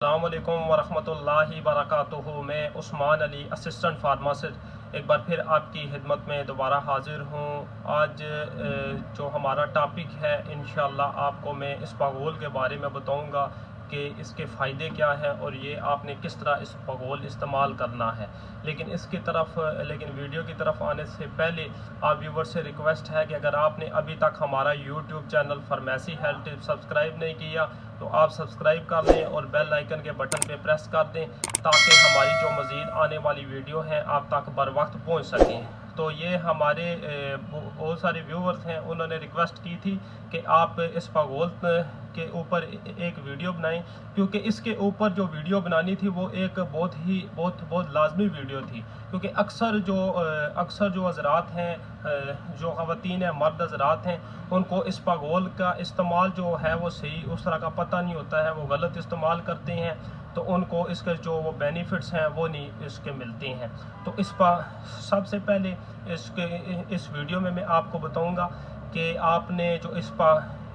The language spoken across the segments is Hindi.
अस्सलाम वालेकुम वरहमतुल्लाहि वबरकातुहू। मैं उस्मान अली असिस्टेंट फार्मासिस्ट एक बार फिर आपकी खिदमत में दोबारा हाजिर हूँ। आज जो हमारा टॉपिक है इंशाअल्लाह आपको मैं इस्पागोल के बारे में बताऊँगा कि इसके फ़ायदे क्या हैं और ये आपने किस तरह इस्पागोल इस्तेमाल करना है। लेकिन वीडियो की तरफ आने से पहले आप व्यूवर से रिक्वेस्ट है कि अगर आपने अभी तक हमारा YouTube channel pharmacy health tips subscribe नहीं किया तो आप सब्सक्राइब कर लें और बेल आइकन के बटन पे प्रेस कर दें ताकि हमारी जो मज़ीद आने वाली वीडियो हैं आप तक बर वक्त पहुँच सकें। तो ये हमारे बहुत सारे व्यूवर्स हैं, उन्होंने रिक्वेस्ट की थी कि आप इस्पागोल के ऊपर एक वीडियो बनाएं, क्योंकि इसके ऊपर जो वीडियो बनानी थी वो एक बहुत लाजमी वीडियो थी। क्योंकि अक्सर जो हज़रात हैं, जो ख़वातीन हैं, मर्द हज़रात हैं, उनको इस्पागोल का इस्तेमाल जो है वो सही उस तरह का पता नहीं होता है, वो गलत इस्तेमाल करते हैं, तो उनको इसके जो वो बेनिफिट्स हैं वो नहीं इसके मिलते हैं। तो सबसे पहले इस वीडियो में मैं आपको बताऊंगा कि आपने जो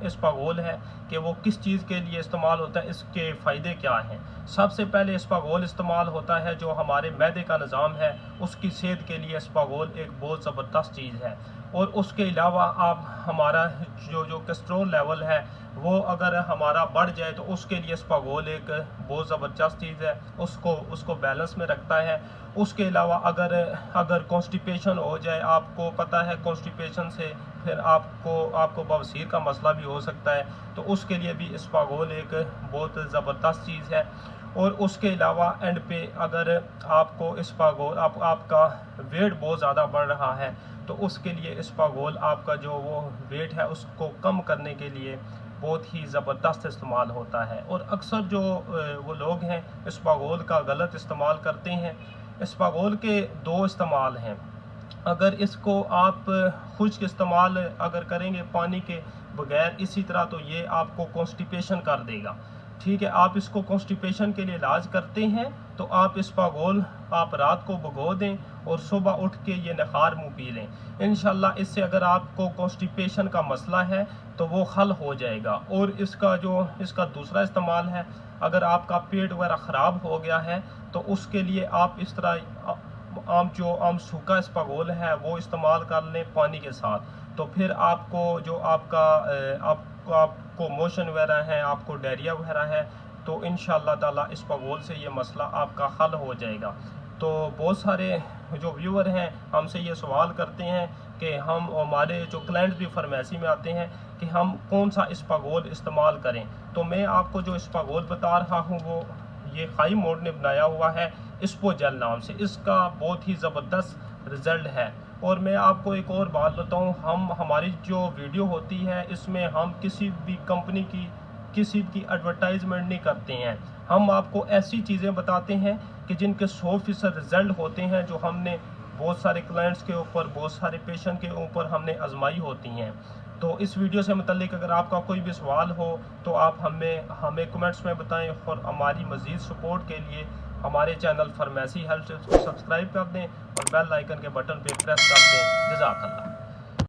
इस्पागोल है कि वो किस चीज़ के लिए इस्तेमाल होता है, इसके फ़ायदे क्या हैं। सबसे पहले इस्पागोल इस्तेमाल होता है जो हमारे मैदे का निज़ाम है उसकी सेहत के लिए इस्पागोल एक बहुत ज़बरदस्त चीज़ है। और उसके अलावा आप हमारा जो कोलेस्ट्रॉल लेवल है वो अगर हमारा बढ़ जाए तो उसके लिए इस्पागोल एक बहुत ज़बरदस्त चीज़ है, उसको बैलेंस में रखता है। उसके अलावा अगर कॉन्स्टिपेशन हो जाए, आपको पता है कॉन्स्टिपेशन से फिर आपको बवासीर का मसला भी हो सकता है, तो उसके लिए भी इस्पागोल एक बहुत ज़बरदस्त चीज़ है। और उसके अलावा एंड पे अगर आपको इस्पागोल आपका वेट बहुत ज़्यादा बढ़ रहा है तो उसके लिए इस्पागोल आपका जो वो वेट है उसको कम करने के लिए बहुत ही ज़बरदस्त इस्तेमाल होता है। और अक्सर जो वो लोग हैं इस्पागोल का गलत इस्तेमाल करते हैं। इस्पागोल के दो इस्तेमाल हैं। अगर इसको आप खुश्क इस्तेमाल अगर करेंगे पानी के बगैर इसी तरह तो ये आपको कॉन्स्टिपेशन कर देगा। ठीक है, आप इसको कॉन्स्टिपेशन के लिए इलाज करते हैं तो आप इस्पागोल आप रात को भिगो दें और सुबह उठ के ये नखार मुँह पी लें। इंशाल्लाह इससे अगर आपको कॉन्स्टिपेशन का मसला है तो वो हल हो जाएगा। और इसका दूसरा इस्तेमाल है, अगर आपका पेट वगैरह ख़राब हो गया है तो उसके लिए आप इस तरह आम सूखा इस्पागोल है वो इस्तेमाल कर लें पानी के साथ, तो फिर आपको जो आपको मोशन वगैरह है, आपको डायरिया वगैरह है, तो इंशाअल्लाह ताला इस्पागोल से ये मसला आपका हल हो जाएगा। तो बहुत सारे जो व्यूअर हैं हमसे ये सवाल करते हैं कि हमारे जो क्लाइंट्स भी फार्मेसी में आते हैं कि हम कौन सा इस्पागोल इस्तेमाल करें। तो मैं आपको जो इस्पागोल बता रहा हूँ वो ये खाई मोड ने बनाया हुआ है इस्पोजेल नाम से। इसका बहुत ही ज़बरदस्त रिज़ल्ट है। और मैं आपको एक और बात बताऊं, हमारी जो वीडियो होती है इसमें हम किसी भी कंपनी की किसी की एडवर्टाइजमेंट नहीं करते हैं। हम आपको ऐसी चीज़ें बताते हैं कि जिनके 100% रिज़ल्ट होते हैं, जो हमने बहुत सारे क्लाइंट्स के ऊपर, बहुत सारे पेशेंट के ऊपर हमने आजमाई होती हैं। तो इस वीडियो से मुतल्लिक अगर आपका कोई भी सवाल हो तो आप हमें कमेंट्स में बताएं। और हमारी मज़ीद सपोर्ट के लिए हमारे चैनल फार्मेसी हेल्थ टिप्स को सब्सक्राइब कर दें और बेल आइकन के बटन पर प्रेस कर दें। जज़ाकल्लाह।